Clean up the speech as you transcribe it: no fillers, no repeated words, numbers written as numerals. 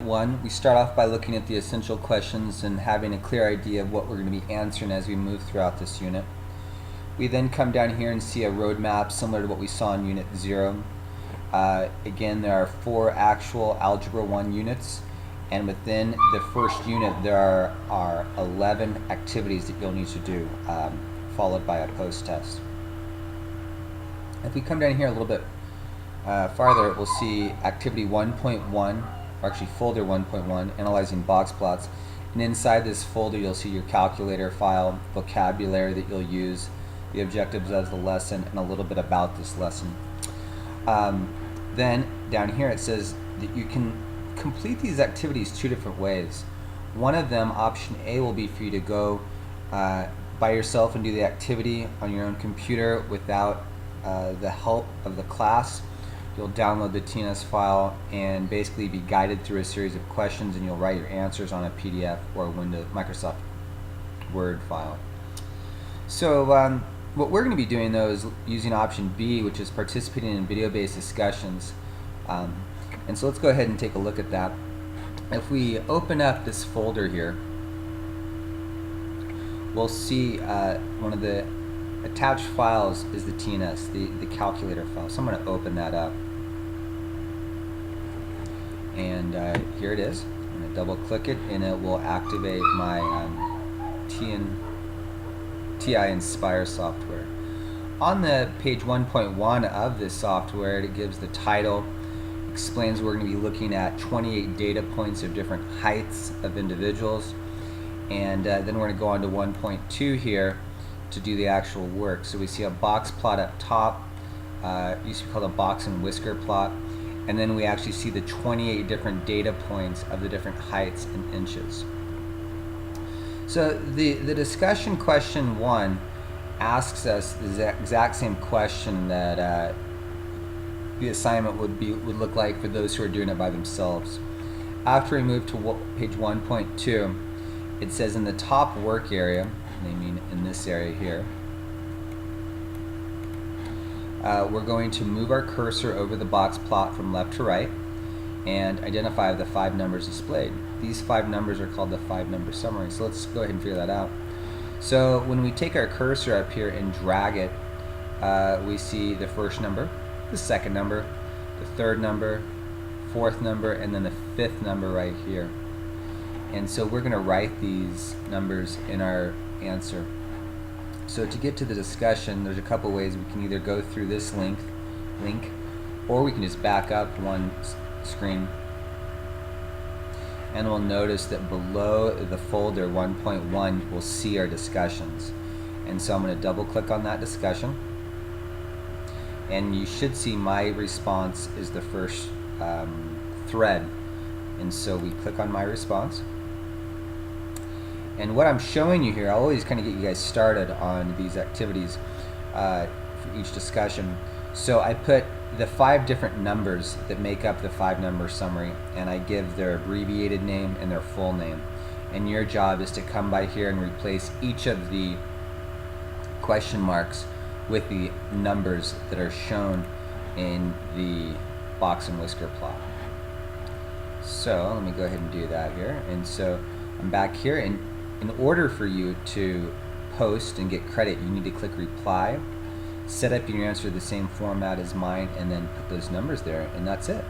One, we start off by looking at the essential questions and having a clear idea of what we're going to be answering as we move throughout this unit. We then come down here and see a roadmap similar to what we saw in Unit 0. Again, there are 4 actual Algebra 1 units, and within the first unit there are 11 activities that you'll need to do, followed by a post-test. If we come down here a little bit farther, we'll see Activity 1.1, or actually Folder 1.1, Analyzing Box Plots. And inside this folder you'll see your calculator file, vocabulary that you'll use, the objectives of the lesson, and a little bit about this lesson. Then down here it says that you can complete these activities 2 different ways. One of them, option A, will be for you to go by yourself and do the activity on your own computer without the help of the class. You'll download the TNS file and basically be guided through a series of questions, and you'll write your answers on a PDF or a Microsoft Word file. So what we're going to be doing though is using option B, which is participating in video-based discussions. And so let's go ahead and take a look at that. If we open up this folder here, we'll see one of the attached files is the TNS, the calculator file. So I'm going to open that up. And here it is. I'm going to double click it and it will activate my TI Inspire software. On the page 1.1 of this software, it gives the title, explains we're going to be looking at 28 data points of different heights of individuals, and then we're going to go on to 1.2 here to do the actual work. So we see a box plot up top, used to be called a box and whisker plot, and then we actually see the 28 different data points of the different heights in inches. So the discussion question 1 asks us the exact same question that the assignment would look like for those who are doing it by themselves. After we move to page 1.2, it says in the top work area, I mean in this area here, we're going to move our cursor over the box plot from left to right and identify the 5 numbers displayed. These 5 numbers are called the 5-number summary. So let's go ahead and figure that out. So when we take our cursor up here and drag it, we see the first number, the second number, the third number, fourth number, and then the 5th number right here. And so we're going to write these numbers in our answer. So to get to the discussion, there's a couple ways. We can either go through this link, or we can just back up one screen, and we'll notice that below the folder 1.1 we'll see our discussions. And so I'm going to double click on that discussion, and you should see my response is the first thread. And so we click on my response. And what I'm showing you here, I'll always kind of get you guys started on these activities for each discussion. So I put the 5 different numbers that make up the 5-number summary, and I give their abbreviated name and their full name. And your job is to come by here and replace each of the question marks with the numbers that are shown in the box and whisker plot. So let me go ahead and do that here. And so I'm back here, and in order for you to post and get credit, you need to click reply, set up your answer the same format as mine, and then put those numbers there, and that's it.